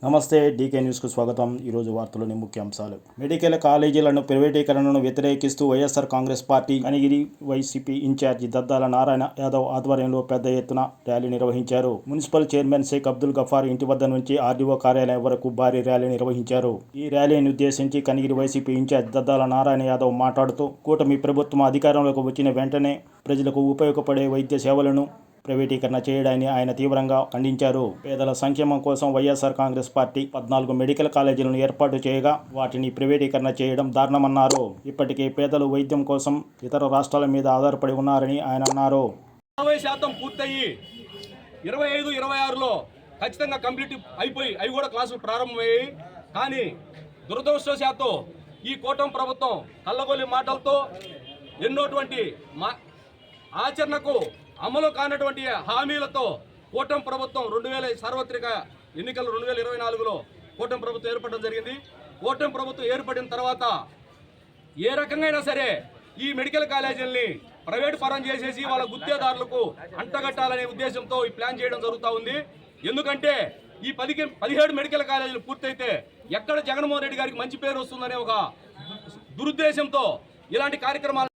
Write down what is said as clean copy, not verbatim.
నమస్తే డీకే న్యూస్కు స్వాగతం. ఈరోజు వార్తలోని ముఖ్యాంశాలు. మెడికల్ కాలేజీలను ప్రైవేటీకరణను వ్యతిరేకిస్తూ వైఎస్ఆర్ కాంగ్రెస్ పార్టీ కనిగిరి వైసీపీ ఇన్ఛార్జి దద్దాల నారాయణ యాదవ్ ఆధ్వర్యంలో పెద్ద ఎత్తున ర్యాలీ నిర్వహించారు. మున్సిపల్ చైర్మన్ షేక్ అబ్దుల్ గఫార్ ఇంటి వద్ద నుంచి ఆర్డీఓ కార్యాలయం వరకు భారీ ర్యాలీ నిర్వహించారు. ఈ ర్యాలీని ఉద్దేశించి కనిగిరి వైసీపీ ఇన్ఛార్జి దద్దాల నారాయణ యాదవ్ మాట్లాడుతూ, కూటమి ప్రభుత్వం అధికారంలోకి వచ్చిన వెంటనే ప్రజలకు ఉపయోగపడే వైద్య సేవలను ప్రైవేటీకరణ చేయడాన్ని ఆయన తీవ్రంగా ఖండించారు. పేదల సంక్షేమం కోసం వైఎస్ఆర్ కాంగ్రెస్ పార్టీ 14 మెడికల్ కాలేజీలను ఏర్పాటు చేయగా వాటిని ప్రైవేటీకరణ చేయడం దారుణమన్నారు. ఇప్పటికే పేదలు వైద్యం కోసం ఇతర రాష్ట్రాల మీద ఆధారపడి ఉన్నారని ఆయన అన్నారు. 60% పూర్తయి 25-26లో ఖచ్చితంగా కంప్లీట్ అయిపోయి అవి కూడా క్లాసులు ప్రారంభమయ్యాయి. కానీ దురదృష్టవశాత్తు ఈ కూటమి ప్రభుత్వం కళ్ళగొల్లి మాటలతో ఎన్నోటువంటి ఆచరణకు అమలు కానటువంటి హామీలతో కూటమి ప్రభుత్వం 2000 సార్వత్రిక ఎన్నికలు 2024లో కూటమి ప్రభుత్వం ఏర్పడడం జరిగింది. కూటమి ప్రభుత్వం ఏర్పడిన తర్వాత ఏ రకంగా సరే ఈ మెడికల్ కాలేజీలని ప్రైవేట్ పరం చేసేసి వాళ్ళ గుత్తేదారులకు అంటగట్టాలనే ఉద్దేశంతో ఈ ప్లాన్ చేయడం జరుగుతూ ఉంది. ఎందుకంటే ఈ 17 మెడికల్ కాలేజీలు పూర్తయితే ఎక్కడ జగన్మోహన్ రెడ్డి గారికి మంచి పేరు వస్తుందనే ఒక దురుద్దేశంతో ఇలాంటి కార్యక్రమాలు